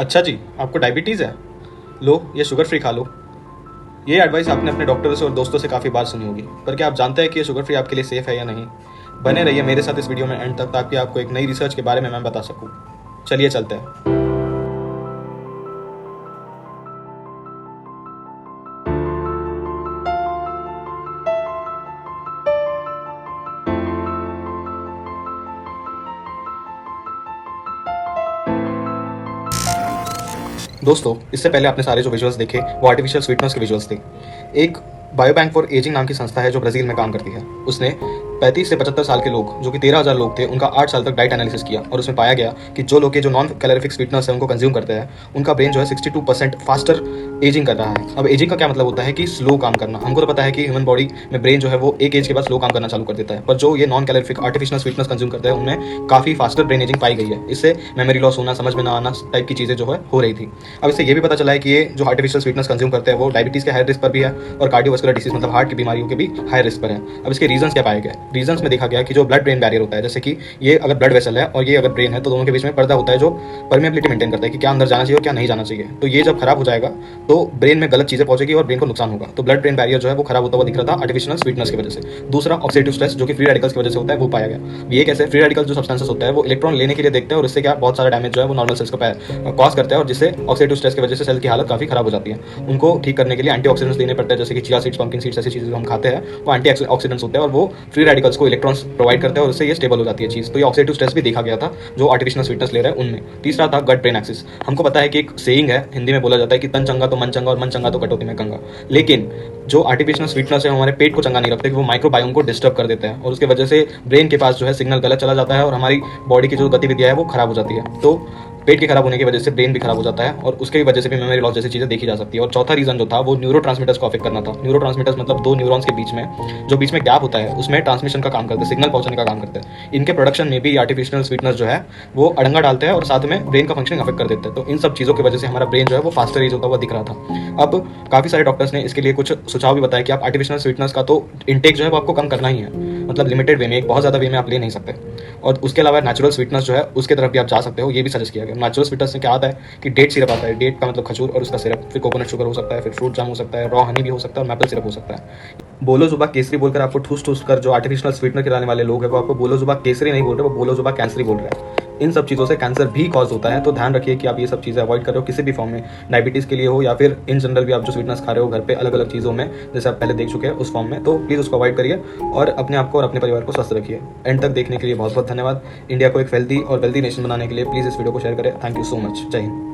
अच्छा जी, आपको डायबिटीज़ है? लो, ये शुगर फ्री खा लो। ये एडवाइस आपने अपने डॉक्टर से और दोस्तों से काफ़ी बार सुनी होगी, पर क्या आप जानते हैं कि ये शुगर फ्री आपके लिए सेफ़ है या नहीं? बने रहिए मेरे साथ इस वीडियो में एंड तक, ताकि आपको एक नई रिसर्च के बारे में मैं बता सकूँ। चलिए चलते हैं। दोस्तों, इससे पहले आपने सारे जो विजुअल्स देखे वो आर्टिफिशियल स्वीटनर्स के विजुअल्स थे। एक बायोबैंक फॉर एजिंग नाम की संस्था है जो ब्राज़ील में काम करती है। उसने 35 से 75 साल के लोग, जो कि 13,000 लोग थे, उनका 8 साल तक डाइट एनालिसिस किया और उसमें पाया गया कि जो लोग जो नॉन कैलोरीफिक स्वीटनर्स है उनको कंज्यूम करते हैं, उनका ब्रेन जो है 62% फास्टर एजिंग कर रहा है। अब एजिंग का क्या मतलब होता है कि स्लो काम करना। हमको तो पता है कि ह्यूमन बॉडी में ब्रेन जो है वो एक एज के बाद स्लो काम करना चालू कर देता है, पर जो ये non calorific artificial sweeteners consume करते हैं उनमें काफ़ी फास्टर ब्रेन एजिंग पाई गई है। इससे मेमोरी लॉस होना, समझ में ना आना टाइप की चीज़ें जो है हो रही थी। अब इससे ये भी पता चला है कि ये जो आर्टिफिशियल स्वीटनर्स कंज्यूम करते हैं वो डायबिटीज़ के हाई रिस्क पर भी है और कार्डियोवास्कुलर डिसीज मतलब हार्ट की बीमारियों के भी हाई रिस्क पर है। अब इसके रीजंस क्या पाए गए? रीजंस में देखा गया कि जो ब्लड ब्रेन बैरियर होता है, जैसे कि ये अगर ब्लड वेसल है और ये अगर ब्रेन है, तो दोनों के बीच में पर्दा होता है जो परमेबिलिटी मेंटेन करता है कि क्या अंदर जाना चाहिए और क्या नहीं जाना चाहिए। तो ये जब खराब हो जाएगा तो ब्रेन में गलत चीज़ें पहुंचेगी और ब्रेन को नुकसान होगा। तो ब्लड ब्रेन बैरियर जो है वो खराब होता हुआ दिख रहा था आर्टिफिशियल स्वीटनर्स की वजह से। दूसरा, ऑक्सीडेटिव स्ट्रेस जो कि फ्री रेडिकल्स की वजह से होता है, वो पाया गया। ये कैसे? फ्री रेडिकल्स जो सब्सटेंसेस होता है वो इलेक्ट्रॉन लेने के लिए देखते हैं और इससे क्या बहुत सारा डैमेज जो है वो नॉर्मल सेल्स को कॉज करता है और जिससे ऑक्सीडेटिव स्ट्रेस की वजह से सेल की हालत काफी खराब हो जाती है। उनको ठीक करने के लिए एंटीऑक्सीडेंट्स लेने पड़ते हैं, जैसे कि चिया सीड्स, पंपकिन सीड्स, ऐसी चीजें जो हम खाते हैं वो एंटीऑक्सीडेंट्स होते हैं और वो फ्री रेडिकल्स को इलेक्ट्रॉन्स प्रोवाइड करते हैं और उससे ये स्टेबल हो जाती है चीज। तो ये ऑक्सीडेटिव स्ट्रेस भी देखा गया था जो आर्टिफिशियल स्वीटनेस ले रहे हैं उनमें। तीसरा था गट ब्रेन एक्सिस। हमको पता है कि एक सेइंग है, हिंदी में बोला जाता है कि तन चंगा तो मन चंगा और मन चंगा तो कटौती में गंगा। लेकिन जो आर्टिफिशियल स्वीटनेस है हमारे पेट को चंगा नहीं रखते, कि वो माइक्रोबायोम को डिस्टर्ब कर देते हैं और उसकी वजह से ब्रेन के पास जो है सिग्नल गलत चला जाता है और हमारी बॉडी की जो गतिविधियां है वो खराब हो जाती है। तो पेट के खराब होने की वजह से ब्रेन भी खराब हो जाता है और उसकी वजह से भी मेमोरी लॉस जैसी चीजें देखी जा सकती है। और चौथा रीजन जो था वो न्यूरोट्रांसमीटर्स को अफेक्ट करना था। न्यूरोट्रांसमीटर्स मतलब दो न्यूरॉन्स के बीच में जो गैप होता है उसमें ट्रांसमिशन का काम करते हैं, सिग्नल पहुंचाने का काम करते हैं। इनके प्रोडक्शन में भी आर्टिफिशियल स्वीटनर्स जो है वो अड़ंगा डालते हैं और साथ में ब्रेन का फंक्शनिंग अफेक्ट कर देते हैं। तो इन सब चीजों की वजह से हमारा ब्रेन जो है वो फास्टर एज होता हुआ दिख रहा था। अब काफी सारे डॉक्टर्स ने इसके लिए कुछ सुझाव भी बताया कि आप आर्टिफिशियल स्वीटनर्स का तो इंटेक जो है वो आपको कम करना ही है, मतलब लिमिटेड वे में, एक बहुत ज्यादा वे में आप ले नहीं सकते। और उसके अलावा नेचुरल स्वीटनर्स जो है उसके तरफ भी आप जा सकते हो, ये भी सजेस्ट किया गया। नेचुरल स्वीटनर्स में क्या आता है कि डेट सिरप आता है। डेट का मतलब खजूर और उसका सिरप, फिर कोकोनट शुगर हो सकता है, फिर फ्रूट जाम हो सकता है, रॉ हनी भी हो सकता है और मैपल सिरप हो सकता है। बोलो जुबा केसरी बोलकर आपको ठूस ठूस कर जो आर्टिफिशियल स्वीटनर खिलाने वाले लोग हैं वो आपको बोलो जुबा केसरी नहीं बोल रहे, वो बोलो जुबा कैंसरी बोल रहे हैं। इन सब चीज़ों से कैंसर भी कॉज होता है, तो ध्यान रखिए कि आप ये सब चीज़ें अवॉइड कर रहे हो किसी भी फॉर्म में, डायबिटीज़ के लिए हो या फिर इन जनरल भी आप जो स्वीटनर्स खा रहे हो घर पे अलग अलग चीज़ों में, जैसे आप पहले देख चुके हैं उस फॉर्म में। तो प्लीज़ उसको अवॉइड करिए और अपने आप को और अपने परिवार को स्वस्थ रखिए। एंड तक देखने के लिए बहुत बहुत धन्यवाद। इंडिया को एक हेल्दी और वेल्दी नेशन बनाने के लिए प्लीज़ इस वीडियो को शेयर करें। Thank you so much. जय हिंद।